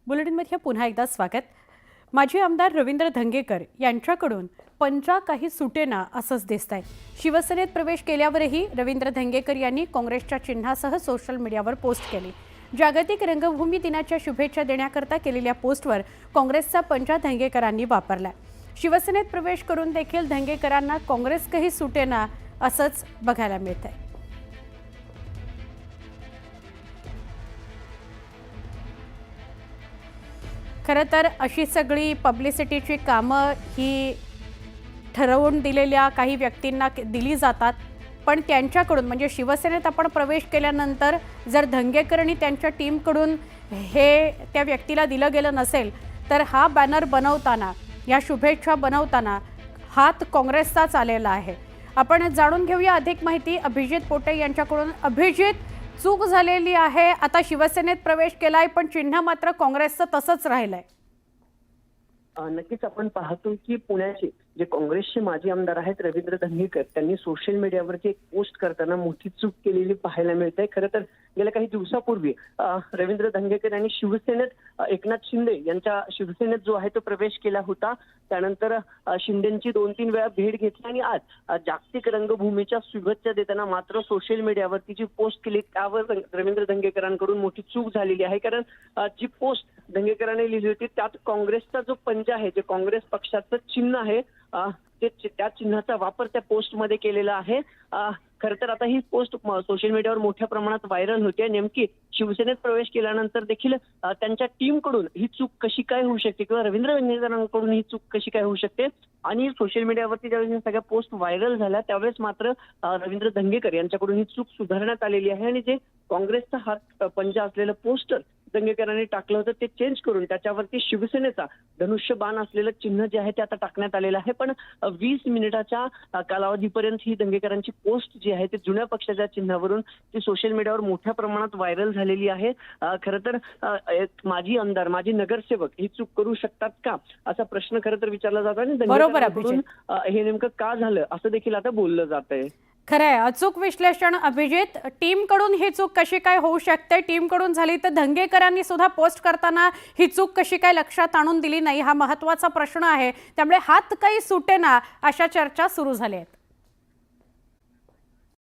बुलेटिनमध्ये पुन्हा एकदा स्वागत। माजी आमदार रवींद्र धंगेकर यांच्याकडून पंजा काही सुटेना असंच दिसतंय। शिवसेनेत प्रवेश केल्यावरही रवींद्र धंगेकर यांनी काँग्रेसच्या चिन्हासह सोशल मीडियावर पोस्ट केली। जागतिक रंगभूमी दिनाच्या शुभेच्छा देण्याकरता केलेल्या पोस्टवर काँग्रेसचा पंजा धंगेकरांनी वापरला। शिवसेनेत प्रवेश करून देखील धंगेकरांना काँग्रेस काही सुटेना असंच बघायला मिळतंय। खरं तर अशी सगळी पब्लिसिटीची कामं ही ठरवून दिलेल्या काही व्यक्तींना दिली जातात, पण त्यांच्याकडून म्हणजे शिवसेनेत आपण प्रवेश केल्यानंतर जर धंगेकर आणि त्यांच्या टीमकडून हे त्या व्यक्तीला दिलं गेलं नसेल तर हा बॅनर बनवताना, या शुभेच्छा बनवताना हात काँग्रेसचाच आलेला आहे। आपण जाणून घेऊया अधिक माहिती अभिजित पोटे यांच्याकडून। अभिजित, चूक झालेली आहे, आता शिवसेनेत प्रवेश केलाय पण चिन्ह मात्र काँग्रेसचं तसंच राहिलंय। नक्कीच आपण पाहतो की पुण्याचे जे काँग्रेसचे माजी आमदार आहेत रवींद्र धंगेकर त्यांनी सोशल मीडियावरती एक पोस्ट करताना मोठी चूक केलेली पाहायला मिळते। खरं तर गेल्या काही दिवसापूर्वी रवींद्र धंगेकर यांनी शिवसेनेत एकनाथ शिंदे यांच्या शिवसेनेत जो आहे तो प्रवेश केला होता। त्यानंतर शिंदेंची 2-3 वेळा भेट घेतली आणि आज जागतिक रंगभूमीच्या शुभेच्छा देताना मात्र सोशल मीडियावरती जी पोस्ट केली त्यावर रवींद्र धंगेकरांकडून मोठी चूक झालेली आहे। कारण जी पोस्ट धंगेकरांनी लिहिली होती त्यात काँग्रेसचा जो पंजा आहे, जे काँग्रेस पक्षाचं चिन्ह आहे, त्या चिन्हाचा वापर त्या पोस्टमध्ये केलेला आहे। खरं तर आता ही पोस्ट सोशल मीडियावर मोठ्या प्रमाणात व्हायरल होते। नेमकी शिवसेनेत प्रवेश केल्यानंतर देखील त्यांच्या टीमकडून ही चूक कशी काय होऊ शकते किंवा रवींद्र धंगेकरांकडून ही चूक कशी काय होऊ शकते आणि सोशल मीडियावरती ज्यावेळेस सगळ्या पोस्ट व्हायरल झाल्या त्यावेळेस मात्र रवींद्र धंगेकर यांच्याकडून ही चूक सुधारण्यात आलेली आहे आणि जे काँग्रेसचा हात पंजा असलेलं पोस्टर धंगेकरांनी टाकलं होतं ते चेंज करून त्याच्यावरती शिवसेनेचा धनुष्यबाण असलेलं चिन्ह जे आहे ते आता टाकण्यात आलेलं आहे। पण 20 मिनिटाच्या कालावधीपर्यंत ही धंगेकरांची पोस्ट जी आहे ते जुन्या पक्षाच्या चिन्हावरून ती सोशल मीडियावर मोठ्या प्रमाणात व्हायरल झालेली आहे। खरं तर माजी आमदार, माजी नगरसेवक ही चूक करू शकतात का असा प्रश्न खरं तर विचारला जातो आणि धंगेकरांकडून हे नेमकं का झालं असं देखील आता बोललं जात आहे। खरंय, अचूक विश्लेषण अभिजित। टीमकडून ही चूक कशी काय होऊ शकते, टीमकडून झाली तर धंगेकरांनी सुद्धा पोस्ट करताना ही चूक कशी काय लक्षात आणून दिली नाही हा महत्त्वाचा प्रश्न आहे। त्यामुळे हात काही सुटेना अशा चर्चा सुरू झाल्या आहेत।